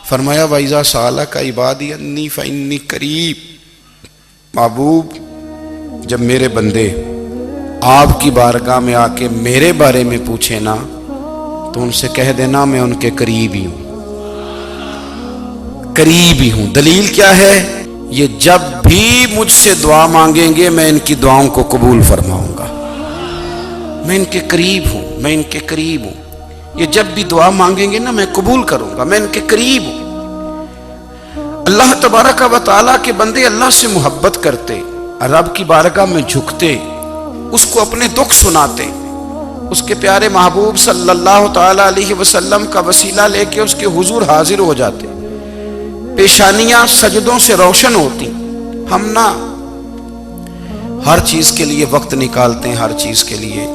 فرمایا وَإِذَا سَأَلَكَ عِبَادِي أَنِّي فَإِنِّي قَرِيب، محبوب جب میرے بندے آپ کی بارگاہ میں آ کے میرے بارے میں پوچھیں نا تو ان سے کہہ دینا میں ان کے قریب ہی ہوں، قریب ہی ہوں۔ دلیل کیا ہے؟ یہ جب بھی مجھ سے دعا مانگیں گے میں ان کی دعاؤں کو قبول فرماؤں گا، میں ان کے قریب ہوں، میں ان کے قریب ہوں۔ یہ جب بھی دعا مانگیں گے نا میں قبول کروں گا، میں ان کے قریب ہوں۔ اللہ تبارک و تعالیٰ کے بندے اللہ سے محبت کرتے، رب کی بارگاہ میں جھکتے، اس کو اپنے دکھ سناتے، اس کے پیارے محبوب صلی اللہ تعالیٰ علیہ وسلم کا وسیلہ لے کے اس کے حضور حاضر ہو جاتے، پیشانیاں سجدوں سے روشن ہوتی۔ ہم نا ہر چیز کے لیے وقت نکالتے ہیں، ہر چیز کے لیے،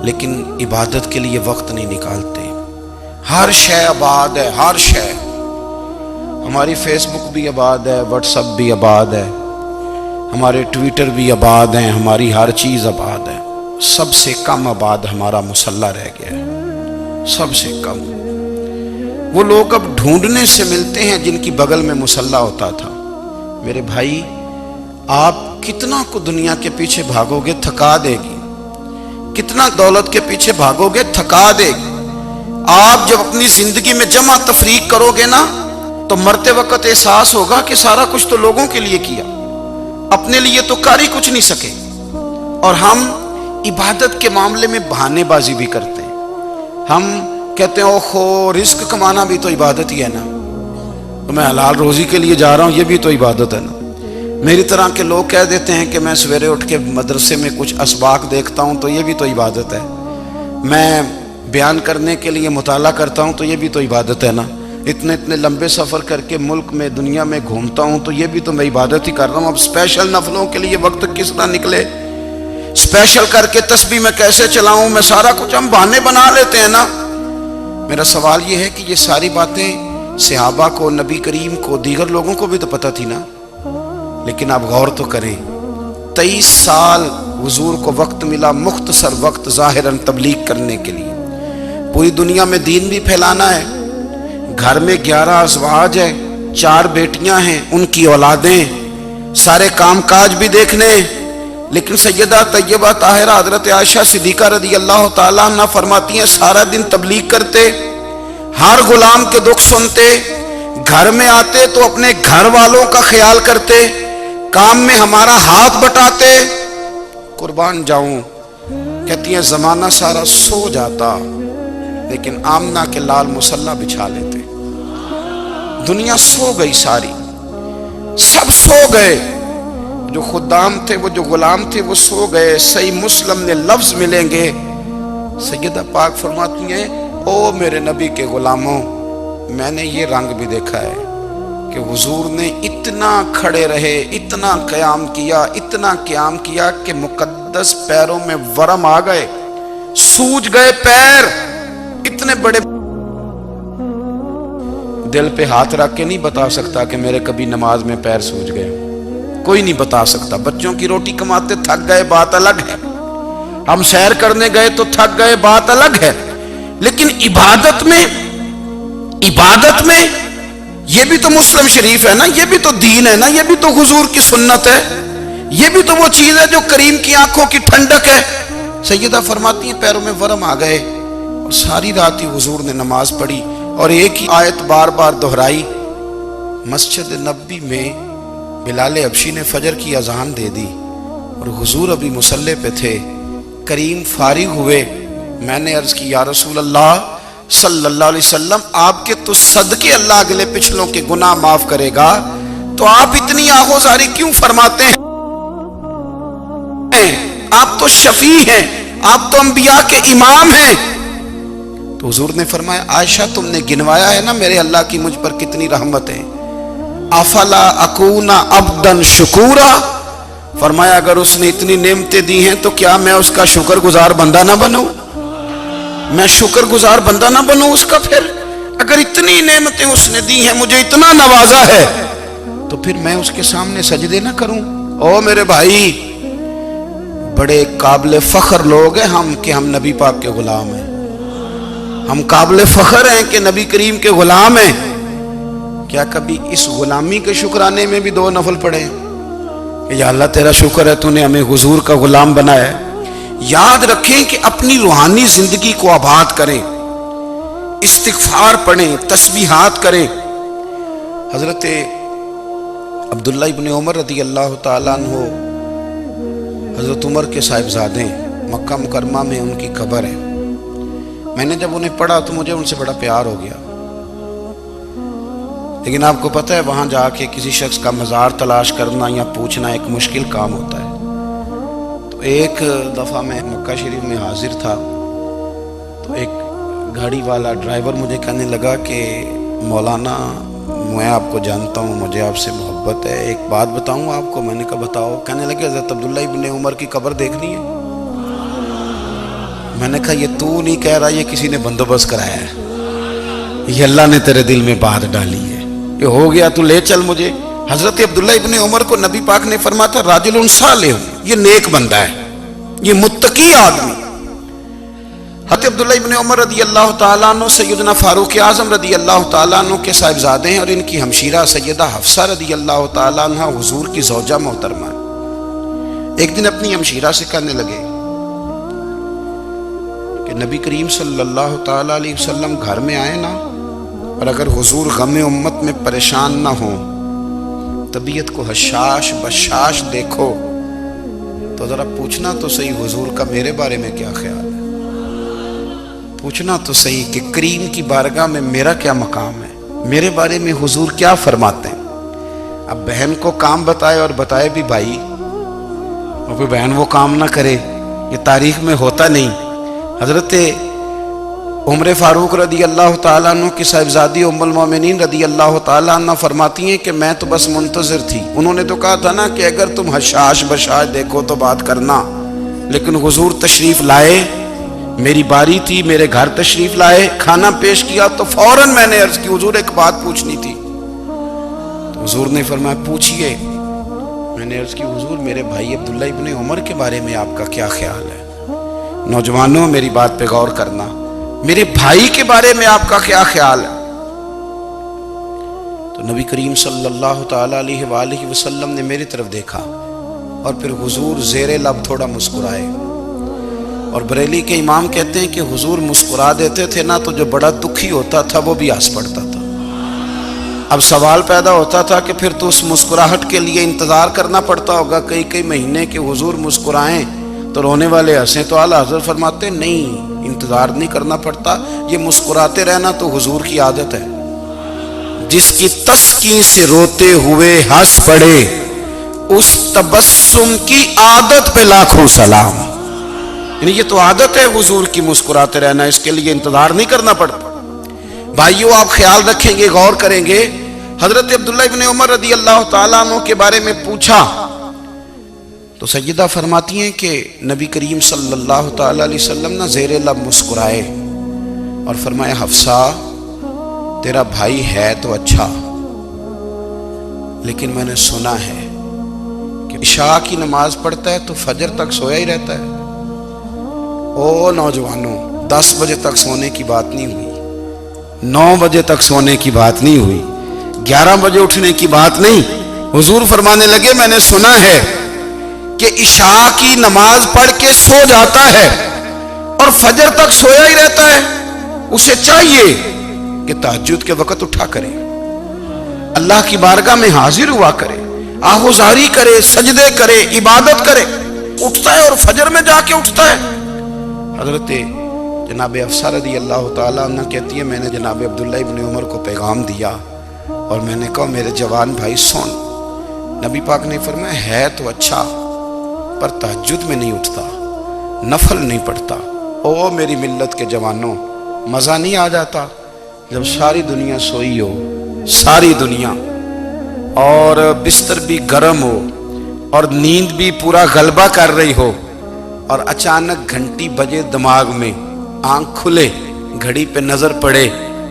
لیکن عبادت کے لیے وقت نہیں نکالتے۔ ہر شے آباد ہے، ہر شے، ہماری فیس بک بھی آباد ہے، واٹس ایپ بھی آباد ہے، ہمارے ٹویٹر بھی آباد ہیں، ہماری ہر چیز آباد ہے۔ سب سے کم آباد ہمارا مصلی رہ گیا ہے، سب سے کم۔ وہ لوگ اب ڈھونڈنے سے ملتے ہیں جن کی بغل میں مصلی ہوتا تھا۔ میرے بھائی، آپ کتنا کو دنیا کے پیچھے بھاگو گے تھکا دے گی، کتنا دولت کے پیچھے بھاگو گے تھکا دے گی۔ آپ جب اپنی زندگی میں جمع تفریق کرو گے نا تو مرتے وقت احساس ہوگا کہ سارا کچھ تو لوگوں کے لیے کیا، اپنے لیے تو کر ہی کچھ نہیں سکے۔ اور ہم عبادت کے معاملے میں بہانے بازی بھی کرتے ہیں۔ ہم کہتے ہیں اوہو رزق کمانا بھی تو عبادت ہی ہے نا، تو میں حلال روزی کے لیے جا رہا ہوں، یہ بھی تو عبادت ہے نا۔ میری طرح کے لوگ کہہ دیتے ہیں کہ میں سویرے اٹھ کے مدرسے میں کچھ اسباق دیکھتا ہوں تو یہ بھی تو عبادت ہے، میں بیان کرنے کے لیے مطالعہ کرتا ہوں تو یہ بھی تو عبادت ہے نا، اتنے لمبے سفر کر کے ملک میں دنیا میں گھومتا ہوں تو یہ بھی تو میں عبادت ہی کر رہا ہوں۔ اب اسپیشل نفلوں کے لیے وقت کس طرح نکلے، اسپیشل کر کے تسبیح میں کیسے چلاؤں، میں سارا کچھ ہم بہانے بنا لیتے ہیں نا۔ میرا سوال یہ ہے کہ یہ ساری باتیں صحابہ کو، نبی کریم کو، دیگر لوگوں کو بھی تو پتہ تھی نا، لیکن آپ غور تو کریں 23 سال حضور کو وقت ملا، مختصر وقت ظاہراً تبلیغ کرنے کے لیے، پوری دنیا میں دین بھی پھیلانا ہے۔ گھر میں 11 ازواج ہے، 4 بیٹیاں ہیں، ان کی اولادیں، سارے کام کاج بھی دیکھنے، لیکن سیدہ طیبہ طاہرہ حضرت عائشہ صدیقہ رضی اللہ تعالیٰ عنہ فرماتی ہیں سارا دن تبلیغ کرتے، ہر غلام کے دکھ سنتے، گھر میں آتے تو اپنے گھر والوں کا خیال کرتے، کام میں ہمارا ہاتھ بٹاتے۔ قربان جاؤں، کہتی ہیں زمانہ سارا سو جاتا لیکن آمنہ کے لال مصلی بچھا لیتے۔ دنیا سو گئی، ساری سب سو گئے، جو خدام تھے، وہ جو غلام تھے وہ سو گئے۔ صحیح مسلم میں لفظ ملیں گے، سیدہ پاک فرماتی ہیں او میرے نبی کے غلاموں، میں نے یہ رنگ بھی دیکھا ہے کہ حضور نے اتنا کھڑے رہے، اتنا قیام کیا، اتنا قیام کیا کہ مقدس پیروں میں ورم آ گئے، سوج گئے پیر، اتنے بڑے۔ دل پہ ہاتھ رکھ کے نہیں بتا سکتا کہ میرے کبھی نماز میں پیر سوج گئے، کوئی نہیں بتا سکتا۔ بچوں کی روٹی کماتے تھک گئے بات الگ ہے، ہم سیر کرنے گئے تو تھک گئے بات الگ ہے، لیکن عبادت میں یہ بھی تو مسلم شریف ہے نا، یہ بھی تو دین ہے نا، یہ بھی تو حضور کی سنت ہے، یہ بھی تو وہ چیز ہے جو کریم کی آنکھوں کی ٹھنڈک ہے۔ سیدہ فرماتی ہیں پیروں میں ورم آ گئے، اور ساری رات ہی حضور نے نماز پڑھی اور ایک ہی آیت بار بار دہرائی۔ مسجد نبوی میں بلال حبشی نے فجر کی اذان دے دی اور حضور ابھی مصلی پہ تھے، کریم فارغ ہوئے، میں نے عرض کی یا رسول اللہ صلی اللہ علیہ وسلم، آپ کے تو صدقے اللہ اگلے پچھلوں کے گناہ معاف کرے گا، تو آپ اتنی آہوزاری کیوں فرماتے ہیں؟ آپ تو شفیع ہیں، آپ تو انبیاء کے امام ہیں۔ تو حضور نے فرمایا عائشہ تم نے گنوایا ہے نا میرے اللہ کی مجھ پر کتنی رحمت ہے، افلا اکون عبدا شکورا، فرمایا اگر اس نے اتنی نعمتیں دی ہیں تو کیا میں اس کا شکر گزار بندہ نہ بنوں، میں شکر گزار بندہ نہ بنوں اس کا؟ پھر اگر اتنی نعمتیں اس نے دی ہیں، مجھے اتنا نوازا ہے، تو پھر میں اس کے سامنے سجدے نہ کروں؟ او میرے بھائی، بڑے قابل فخر لوگ ہیں ہم کہ ہم نبی پاک کے غلام ہیں، ہم قابل فخر ہیں کہ نبی کریم کے غلام ہیں، کیا کبھی اس غلامی کے شکرانے میں بھی 2 نفل پڑھے کہ یا اللہ تیرا شکر ہے تو نے ہمیں حضور کا غلام بنایا ہے؟ یاد رکھیں کہ اپنی روحانی زندگی کو آباد کریں، استغفار پڑھیں، تسبیحات کریں۔ حضرت عبداللہ ابن عمر رضی اللہ تعالیٰ عنہ حضرت عمر کے صاحبزادے، مکہ مکرمہ میں ان کی قبر ہے۔ میں نے جب انہیں پڑھا تو مجھے ان سے بڑا پیار ہو گیا، لیکن آپ کو پتہ ہے وہاں جا کے کسی شخص کا مزار تلاش کرنا یا پوچھنا ایک مشکل کام ہوتا ہے۔ تو ایک دفعہ میں مکہ شریف میں حاضر تھا تو ایک گاڑی والا ڈرائیور مجھے کہنے لگا کہ مولانا میں آپ کو جانتا ہوں، مجھے آپ سے محبت ہے، ایک بات بتاؤں آپ کو؟ میں نے کہا بتاؤ۔ کہنے لگے حضرت عبداللہ ابن عمر کی قبر دیکھنی ہے۔ میں نے کہا یہ تو نہیں کہہ رہا، یہ کسی نے بندوبست کرایا ہے، یہ اللہ نے تیرے دل میں بات ڈالی ہے، یہ ہو گیا تو لے چل مجھے۔ حضرت عبداللہ ابن عمر کو نبی پاک نے فرمایا تھا راجل صالح، یہ نیک بندہ ہے، یہ متقی آدمی۔ حضرت عبداللہ ابن عمر رضی اللہ تعالیٰ عنہ سیدنا فاروق اعظم رضی اللہ تعالیٰ عنہ کے صاحبزادے ہیں، اور ان کی ہمشیرہ سیدہ حفصہ رضی اللہ تعالیٰ عنہ حضور کی زوجہ محترمہ ہے۔ ایک دن اپنی ہمشیرہ سے کہنے لگے کہ نبی کریم صلی اللہ تعالیٰ علیہ وسلم گھر میں آئے نا، اور اگر حضور غم امت میں پریشان نہ ہوں، طبیعت کو حشاش بشاش دیکھو تو ذرا پوچھنا تو صحیح حضور کا میرے بارے میں کیا خیال ہے، پوچھنا تو صحیح کہ کریم کی بارگاہ میں میرا کیا مقام ہے، میرے بارے میں حضور کیا فرماتے ہیں۔ اب بہن کو کام بتائے اور بتائے بھی بھائی، اور کوئی بہن وہ کام نہ کرے، یہ تاریخ میں ہوتا نہیں۔ حضرت عمر فاروق رضی اللہ تعالیٰ عنہ کی صاحبزادی ام المومنین رضی اللہ تعالیٰ عنہ فرماتی ہیں کہ میں تو بس منتظر تھی، انہوں نے تو کہا تھا نا کہ اگر تم حشاش بشاش دیکھو تو بات کرنا، لیکن حضور تشریف لائے، میری باری تھی، میرے گھر تشریف لائے، کھانا پیش کیا تو فوراً میں نے عرض کی حضور ایک بات پوچھنی تھی۔ تو حضور نے فرمایا پوچھئے۔ میں نے عرض کی حضور میرے بھائی عبداللہ ابن عمر کے بارے میں آپ کا کیا خیال ہے؟ نوجوانوں میری بات پہ غور کرنا، میرے بھائی کے بارے میں آپ کا کیا خیال ہے؟ تو نبی کریم صلی اللہ تعالیٰ علیہ وآلہ وسلم نے میری طرف دیکھا اور پھر حضور زیر لب تھوڑا مسکرائے، اور بریلی کے امام کہتے ہیں کہ حضور مسکرا دیتے تھے نا تو جو بڑا دکھی ہوتا تھا وہ بھی ہنس پڑتا تھا۔ اب سوال پیدا ہوتا تھا کہ پھر تو اس مسکراہٹ کے لیے انتظار کرنا پڑتا ہوگا کئی مہینے کہ حضور مسکرائیں تو رونے والے ہنسیں، تو اعلیٰ حضرت فرماتے نہیں، انتظار نہیں کرنا پڑتا، یہ مسکراتے رہنا تو حضور کی عادت ہے۔ جس کی تسکین سے روتے ہوئے ہنس پڑے اس تبسم کی عادت پہ لاکھوں سلام۔ یعنی یہ تو عادت ہے حضور کی مسکراتے رہنا، اس کے لیے انتظار نہیں کرنا پڑتا۔ بھائیو آپ خیال رکھیں گے، غور کریں گے، حضرت عبداللہ ابن عمر رضی اللہ تعالیٰ عنہ کے بارے میں پوچھا تو سیدہ فرماتی ہیں کہ نبی کریم صلی اللہ تعالیٰ علیہ وسلم نے زیر لب مسکرائے اور فرمایا حفصہ تیرا بھائی ہے تو اچھا، لیکن میں نے سنا ہے کہ عشاء کی نماز پڑھتا ہے تو فجر تک سویا ہی رہتا ہے۔ او نوجوانوں، 10 بجے تک سونے کی بات نہیں ہوئی، 9 بجے تک سونے کی بات نہیں ہوئی، 11 بجے اٹھنے کی بات نہیں۔ حضور فرمانے لگے میں نے سنا ہے کہ عشاء کی نماز پڑھ کے سو جاتا ہے اور فجر تک سویا ہی رہتا ہے، اسے چاہیے کہ تہجد کے وقت اٹھا کرے، اللہ کی بارگاہ میں حاضر ہوا کرے، آہوزاری کرے، سجدے کرے، عبادت کرے، اٹھتا ہے اور فجر میں جا کے اٹھتا ہے۔ حضرت جناب حفصہ رضی اللہ تعالیٰ عنہ کہتی ہے میں نے جناب عبداللہ ابن عمر کو پیغام دیا اور میں نے کہا میرے جوان بھائی سن۔ نبی پاک نے فرمایا ہے تو اچھا پر تہجد میں نہیں اٹھتا، نفل نہیں پڑھتا۔ او میری ملت کے جوانوں، مزہ نہیں آ جاتا جب ساری دنیا سوئی ہو، ساری دنیا، اور بستر بھی گرم ہو اور نیند بھی پورا غلبہ کر رہی ہو، اور اچانک گھنٹی بجے دماغ میں، آنکھ کھلے، گھڑی پہ نظر پڑے،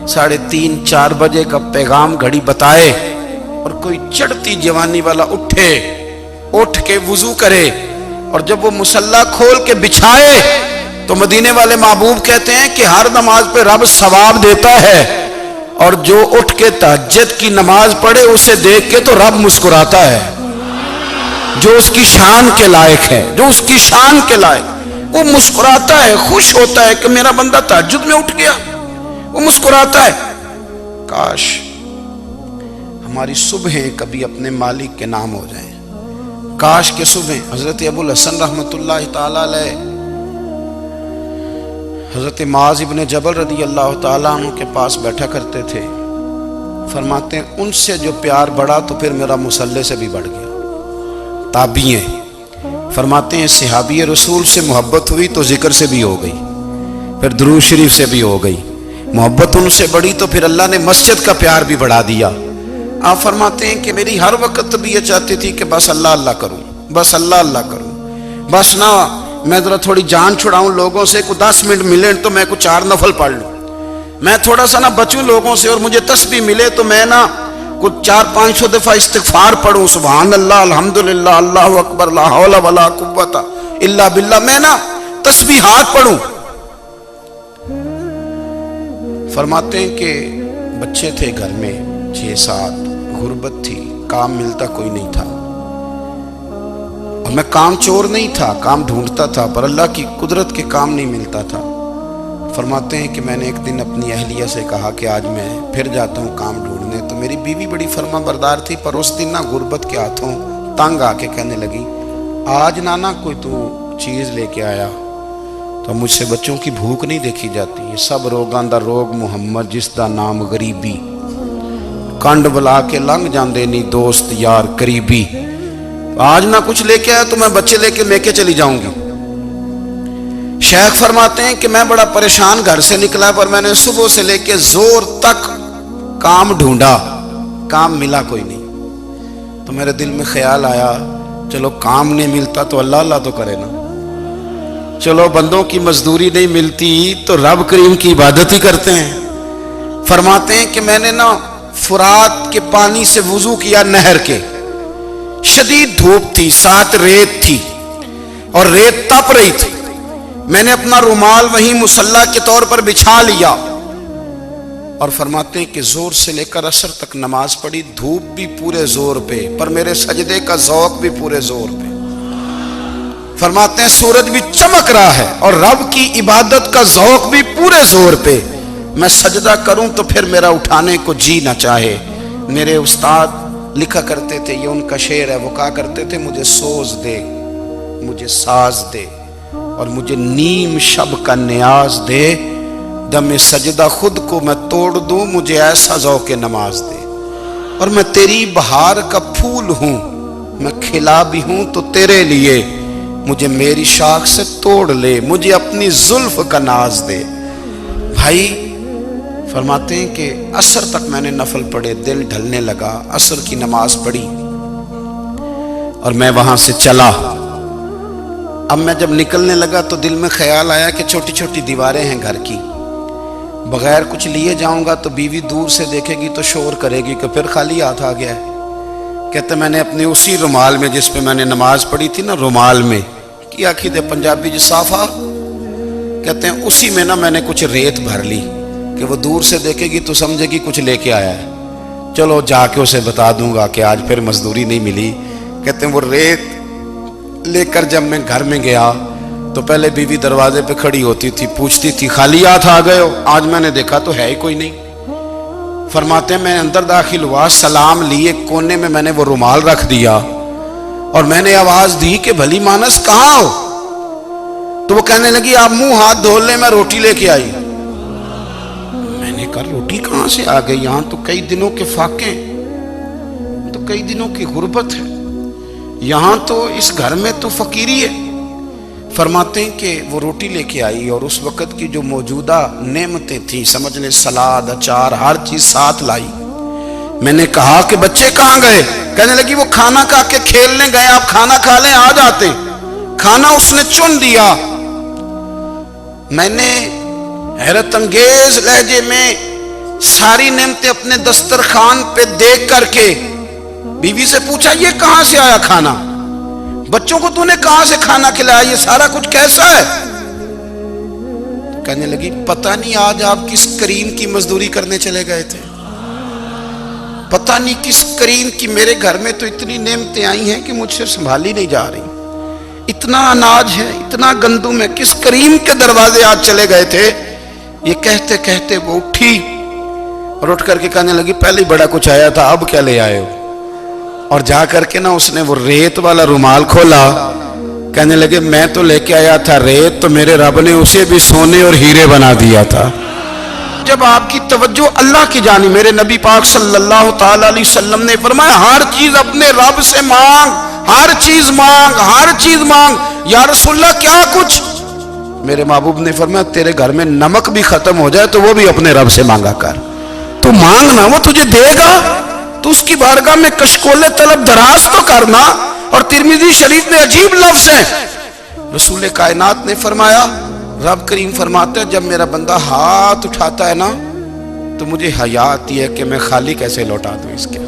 3:30 4 بجے کا پیغام گھڑی بتائے، اور کوئی چڑھتی جوانی والا اٹھ کے وضو کرے، اور جب وہ مصلی کھول کے بچھائے تو مدینے والے محبوب کہتے ہیں کہ ہر نماز پہ رب ثواب دیتا ہے، اور جو اٹھ کے تہجد کی نماز پڑھے اسے دیکھ کے تو رب مسکراتا ہے، جو اس کی شان کے لائق ہے، جو اس کی شان کے لائق، وہ مسکراتا ہے، خوش ہوتا ہے کہ میرا بندہ تہجد میں اٹھ گیا، وہ مسکراتا ہے۔ کاش ہماری صبحیں کبھی اپنے مالک کے نام ہو جائیں، کاش کے صبحیں۔ حضرت ابو الحسن رحمۃ اللہ تعالی علیہ حضرت معاذ ابن جبل رضی اللہ تعالیٰ عنہ کے پاس بیٹھا کرتے تھے، فرماتے ہیں ان سے جو پیار بڑھا تو پھر میرا مصلی سے بھی بڑھ گیا۔ تابعی ہیں، فرماتے ہیں صحابی رسول سے محبت ہوئی تو ذکر سے بھی ہو گئی، پھر درود شریف سے بھی ہو گئی، محبت ان سے بڑھی تو پھر اللہ نے مسجد کا پیار بھی بڑھا دیا۔ آپ فرماتے ہیں کہ میری ہر وقت بھی یہ چاہتی تھی کہ بس اللہ اللہ کروں، بس اللہ اللہ کروں، بس نہ میں ذرا تھوڑی جان چھڑاؤں لوگوں سے، کوئی 10 منٹ ملے تو میں کچھ 4 نفل پڑھ لوں، میں تھوڑا سا نہ بچوں لوگوں سے، اور مجھے تسبیح ملے تو میں نہ کچھ 400-500 دفعہ استغفار پڑھوں، سبحان اللہ، الحمدللہ، اللہ اکبر، لا حول ولا قوت الا باللہ، میں نہ تسبیحات پڑھوں۔ فرماتے ہیں کہ بچے تھے گھر میں 6-7، غربت تھی، کام ملتا کوئی نہیں تھا، اور میں کام چور نہیں تھا، کام ڈھونڈتا تھا، پر اللہ کی قدرت کے کام نہیں ملتا تھا۔ فرماتے ہیں کہ میں نے ایک دن اپنی اہلیہ سے کہا کہ آج میں پھر جاتا ہوں کام ڈھونڈنے، تو میری بیوی بڑی فرما بردار تھی، پر اس دن نہ غربت کے ہاتھوں تنگ آ کے کہنے لگی آج نانا کوئی تو چیز لے کے آیا، تو مجھ سے بچوں کی بھوک نہیں دیکھی جاتی، یہ سب روگاں دا روگ محمد جس دا نام غریبی، کنڈ بلا کے لنگ جاندے نہیں دوست یار قریبی، آج نہ کچھ لے کے آیا تو میں بچے لے کے میکے چلی جاؤں گی۔ شیخ فرماتے ہیں کہ میں بڑا پریشان گھر سے نکلا، پر میں نے صبح سے لے کے زور تک کام ڈھونڈا، کام ملا کوئی نہیں، تو میرے دل میں خیال آیا چلو کام نہیں ملتا تو اللہ اللہ تو کرے نا، چلو بندوں کی مزدوری نہیں ملتی تو رب کریم کی عبادت ہی کرتے ہیں۔ فرماتے ہیں کہ میں نے نا فرات کے پانی سے وضو کیا، نہر کے، شدید دھوپ تھی، ساتھ ریت تھی اور ریت تپ رہی تھی، میں نے اپنا رومال وہیں مصلی کے طور پر بچھا لیا، اور فرماتے ہیں کہ زور سے لے کر عصر تک نماز پڑھی، دھوپ بھی پورے زور پہ، پر میرے سجدے کا ذوق بھی پورے زور پہ۔ فرماتے ہیں سورج بھی چمک رہا ہے اور رب کی عبادت کا ذوق بھی پورے زور پہ، میں سجدہ کروں تو پھر میرا اٹھانے کو جی نہ چاہے۔ میرے استاد لکھا کرتے تھے، یہ ان کا شعر ہے، وہ کہا کرتے تھے مجھے سوز دے، مجھے ساز دے، اور مجھے نیم شب کا نیاز دے، دم سجدہ خود کو میں توڑ دوں، مجھے ایسا ذوق نماز دے، اور میں تیری بہار کا پھول ہوں، میں کھلا بھی ہوں تو تیرے لیے، مجھے میری شاخ سے توڑ لے، مجھے اپنی زلف کا ناز دے۔ بھائی فرماتے ہیں کہ عصر تک میں نے نفل پڑھے، دل ڈھلنے لگا، عصر کی نماز پڑھی اور میں وہاں سے چلا۔ اب میں جب نکلنے لگا تو دل میں خیال آیا کہ چھوٹی چھوٹی دیواریں ہیں گھر کی، بغیر کچھ لیے جاؤں گا تو بیوی دور سے دیکھے گی تو شور کرے گی کہ پھر خالی ہاتھ آ گیا ہے۔ کہتے میں نے اپنے اسی رومال میں جس پہ میں نے نماز پڑھی تھی نا، رومال میں کی آخی دے پنجابی جسافہ کہتے ہیں، اسی میں نا میں نے کچھ ریت بھر لی کہ وہ دور سے دیکھے گی تو سمجھے گی کچھ لے کے آیا ہے، چلو جا کے اسے بتا دوں گا کہ آج پھر مزدوری نہیں ملی۔ کہتے ہیں وہ ریت لے کر جب میں گھر میں گیا تو پہلے بیوی دروازے پہ کھڑی ہوتی تھی، پوچھتی تھی خالی ہاتھ آ گئے ہو؟ آج میں نے دیکھا تو ہے ہی کوئی نہیں۔ فرماتے ہیں میں اندر داخل ہوا، سلام لیے، کونے میں میں نے وہ رومال رکھ دیا اور میں نے آواز دی کہ بھلی مانس کہاں ہو؟ تو وہ کہنے لگی آپ منہ ہاتھ دھو لیں، میں روٹی لے کے آئی۔ میں نے کہا روٹی کہاں سے آ گئی؟ یہاں تو کئی دنوں کے فاقے، تو کئی دنوں کی غربت ہے، یہاں تو اس گھر میں تو فقیری ہے۔ فرماتے ہیں کہ وہ روٹی لے کے آئی اور اس وقت کی جو موجودہ نعمتیں تھیں، سمجھ لیں سلاد، اچار، ہر چیز ساتھ لائی۔ میں نے کہا کہ بچے کہاں گئے؟ کہنے لگی وہ کھانا کھا کے کھیلنے گئے، آپ کھانا کھا لیں آ جاتے۔ کھانا اس نے چن دیا۔ میں نے حیرت انگیز لہجے میں ساری نعمتیں اپنے دسترخوان پہ دیکھ کر کے بیوی سے پوچھا یہ کہاں سے آیا کھانا؟ بچوں کو تو نے کہاں سے کھانا کھلایا؟ یہ سارا کچھ کیسا ہے؟ کہنے لگی پتہ نہیں آج آپ کس کریم کی مزدوری کرنے چلے گئے تھے۔ پتہ نہیں کس کریم کی میرے گھر میں تو اتنی نعمتیں آئی ہیں کہ مجھ سے سنبھالی نہیں جا رہی، اتنا اناج ہے، اتنا گندم ہے، کس کریم کے دروازے آج چلے گئے تھے؟ یہ کہتے کہتے وہ اٹھی اور اٹھ کر کے کہنے لگی پہلے بڑا کچھ آیا تھا، اب کیا لے آئے ہو؟ اور جا کر کے نا اس نے وہ ریت والا رومال کھولا، کہنے لگے میں تو لے کے آیا تھا ریت، تو میرے رب نے اسے بھی سونے اور ہیرے بنا دیا تھا۔ جب آپ کی توجہ اللہ کی جانب، میرے نبی پاک صلی اللہ تعالی علیہ وسلم نے فرمایا ہر چیز اپنے رب سے مانگ، ہر چیز مانگ، ہر چیز مانگ۔ یا رسول اللہ کیا کچھ؟ میرے محبوب نے فرمایا تیرے گھر میں نمک بھی ختم ہو جائے تو وہ بھی اپنے رب سے مانگا کر، تو مانگنا وہ تجھے دے گا، تو اس کی بارگاہ میں کشکول طلب دراز تو کرنا۔ اور ترمذی شریف میں عجیب لفظ ہے، رسول کائنات نے فرمایا، رب کریم فرماتا ہے جب میرا بندہ ہاتھ اٹھاتا ہے نا تو مجھے حیا آتی ہے کہ میں خالی کیسے لوٹا دوں اس کے۔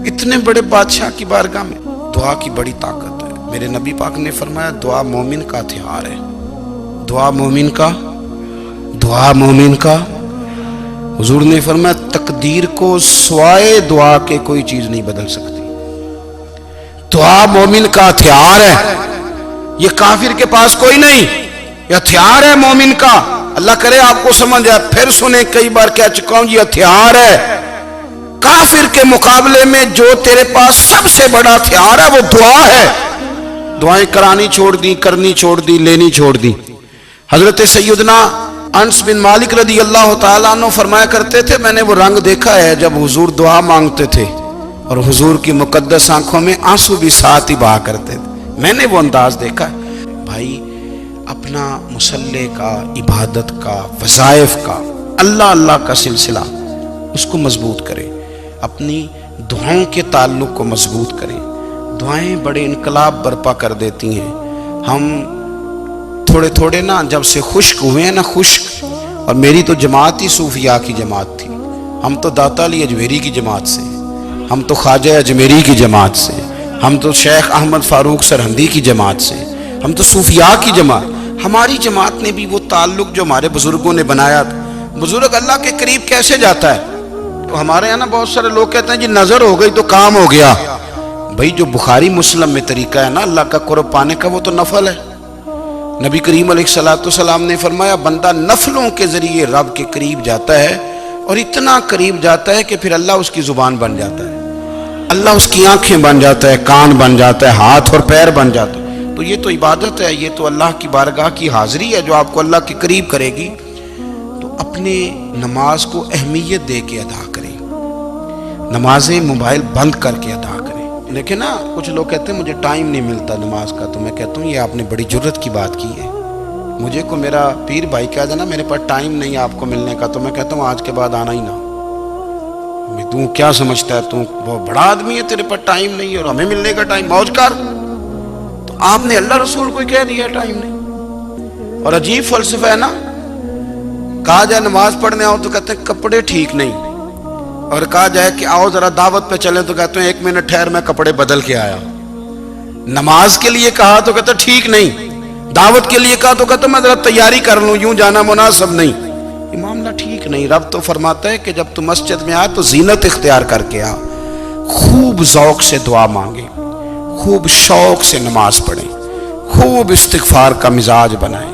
اتنے بڑے بادشاہ کی بارگاہ میں دعا کی بڑی طاقت ہے۔ میرے نبی پاک نے فرمایا دعا مومن کا ہتھیار ہے، دعا مومن کا، دعا مومن کا۔ حضور نے فرمایا تقدیر کو سوائے دعا کے کوئی چیز نہیں بدل سکتی۔ دعا مومن کا ہتھیار ہے، یہ کافر کے پاس کوئی نہیں، یہ ہتھیار ہے مومن کا۔ اللہ کرے آپ کو سمجھ آئے، پھر سنیں، کئی بار کہہ چکا ہوں یہ ہتھیار ہے۔ کافر کے مقابلے میں جو تیرے پاس سب سے بڑا ہتھیار ہے وہ دعا ہے۔ دعائیں کرانی چھوڑ دی، کرنی چھوڑ دی، لینی چھوڑ دی۔ حضرت سیدنا انس بن مالک رضی اللہ تعالیٰ عنہ فرمایا کرتے تھے میں نے وہ رنگ دیکھا ہے جب حضور دعا مانگتے تھے اور حضور کی مقدس آنکھوں میں آنسو بھی ساتھ ہی بہا کرتے تھے، میں نے وہ انداز دیکھا ہے۔ بھائی اپنا مصلی کا، عبادت کا، وظائف کا، اللہ اللہ کا سلسلہ اس کو مضبوط کریں، اپنی دعاؤں کے تعلق کو مضبوط کریں۔ دعائیں بڑے انقلاب برپا کر دیتی ہیں۔ ہم تھوڑے تھوڑے نا جب سے خشک ہوئے ہیں نا، خشک، اور میری تو جماعت ہی صوفیاء کی جماعت تھی، ہم تو داتا علی اجمیری کی جماعت سے، ہم تو خواجہ اجمیری کی جماعت سے، ہم تو شیخ احمد فاروق سرہندی کی جماعت سے، ہم تو صوفیاء کی جماعت۔ ہماری جماعت نے بھی وہ تعلق جو ہمارے بزرگوں نے بنایا تھا۔ بزرگ اللہ کے قریب کیسے جاتا ہے؟ تو ہمارے یہاں نا بہت سارے لوگ کہتے ہیں جی نظر ہو گئی تو کام ہو گیا۔ بھائی جو بخاری مسلم میں طریقہ ہے نا اللہ کا قرب پانے کا وہ تو نفل ہے۔ نبی کریم علیہ السلام نے فرمایا بندہ نفلوں کے ذریعے رب کے قریب جاتا ہے، اور اتنا قریب جاتا ہے کہ پھر اللہ اس کی زبان بن جاتا ہے، اللہ اس کی آنکھیں بن جاتا ہے، کان بن جاتا ہے، ہاتھ اور پیر بن جاتا ہے۔ تو یہ تو عبادت ہے، یہ تو اللہ کی بارگاہ کی حاضری ہے جو آپ کو اللہ کے قریب کرے گی۔ تو اپنے نماز کو اہمیت دے کے ادا کریں، نمازیں موبائل بند کر کے ادا کریں۔ لیکن نا کچھ لوگ کہتے ہیں مجھے ٹائم نہیں ملتا نماز کا، تو میں کہتا ہوں یہ آپ نے بڑی جرت کی بات کی ہے۔ مجھے کو میرا پیر بھائی کہہ دینا میرے پاس ٹائم نہیں آپ کو ملنے کا، تو میں کہتا ہوں آج کے بعد آنا ہی نہ۔ تو کیا سمجھتا ہے، تو بہت بڑا آدمی ہے، تیرے پاس ٹائم نہیں اور ہمیں ملنے کا ٹائم، موج کر۔ تو آپ نے اللہ رسول کو کہہ دیا ٹائم نہیں۔ اور عجیب فلسفہ ہے نا، کہا جائے نماز پڑھنے آؤ تو کہتے ہیں کپڑے ٹھیک نہیں، اور کہا جائے کہ آؤ ذرا دعوت پہ چلیں تو کہتے ہیں ایک منٹ ٹھہر میں کپڑے بدل کے آیا۔ نماز کے لیے کہا تو کہتے ہیں ٹھیک نہیں، دعوت کے لیے کہا تو کہتے ہیں میں ذرا تیاری کر لوں، یوں جانا مناسب نہیں۔ یہ معاملہ ٹھیک نہیں۔ رب تو فرماتا ہے کہ جب تو مسجد میں آ تو زینت اختیار کر کے آ، خوب ذوق سے دعا مانگے، خوب شوق سے نماز پڑھیں، خوب استغفار کا مزاج بنائیں۔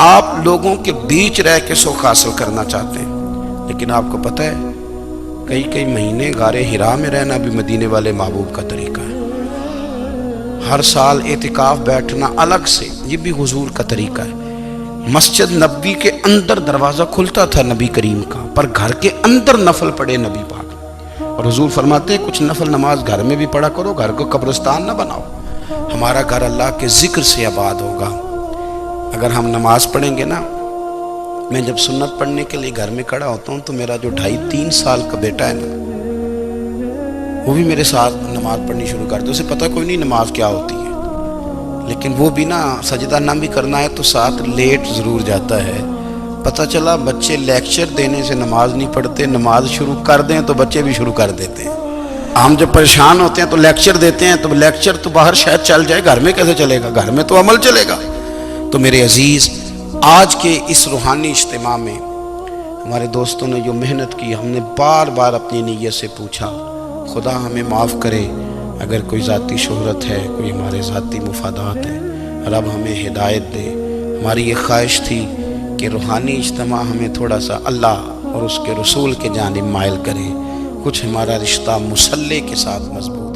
آپ لوگوں کے بیچ رہ کے سکھ حاصل کرنا چاہتے ہیں، لیکن آپ کو پتہ ہے کئی مہینے غار حرا میں رہنا بھی مدینے والے محبوب کا طریقہ ہے۔ ہر سال اعتکاف بیٹھنا الگ سے، یہ بھی حضور کا طریقہ ہے۔ مسجد نبوی کے اندر دروازہ کھلتا تھا نبی کریم کا، پر گھر کے اندر نفل پڑھے نبی پاک، اور حضور فرماتے ہیں کچھ نفل نماز گھر میں بھی پڑھا کرو، گھر کو قبرستان نہ بناؤ۔ ہمارا گھر اللہ کے ذکر سے آباد ہوگا۔ اگر ہم نماز پڑھیں گے نا، میں جب سنت پڑھنے کے لیے گھر میں کھڑا ہوتا ہوں تو میرا جو 2.5-3 سال کا بیٹا ہے نا، وہ بھی میرے ساتھ نماز پڑھنی شروع کر دے۔ اسے پتہ کوئی نہیں نماز کیا ہوتی ہے، لیکن وہ بھی نا سجدہ نہ بھی کرنا ہے تو ساتھ لیٹ ضرور جاتا ہے۔ پتہ چلا بچے لیکچر دینے سے نماز نہیں پڑھتے، نماز شروع کر دیں تو بچے بھی شروع کر دیتے ہیں۔ ہم جب پریشان ہوتے ہیں تو لیکچر دیتے ہیں، تو لیکچر تو باہر شاید چل جائے، گھر میں کیسے چلے گا؟ گھر میں تو عمل چلے گا۔ تو میرے عزیز، آج کے اس روحانی اجتماع میں ہمارے دوستوں نے جو محنت کی، ہم نے بار بار اپنی نیت سے پوچھا، خدا ہمیں معاف کرے اگر کوئی ذاتی شہرت ہے، کوئی ہمارے ذاتی مفادات ہیں، رب ہمیں ہدایت دے۔ ہماری یہ خواہش تھی کہ روحانی اجتماع ہمیں تھوڑا سا اللہ اور اس کے رسول کے جانب مائل کرے، کچھ ہمارا رشتہ مصلی کے ساتھ مضبوط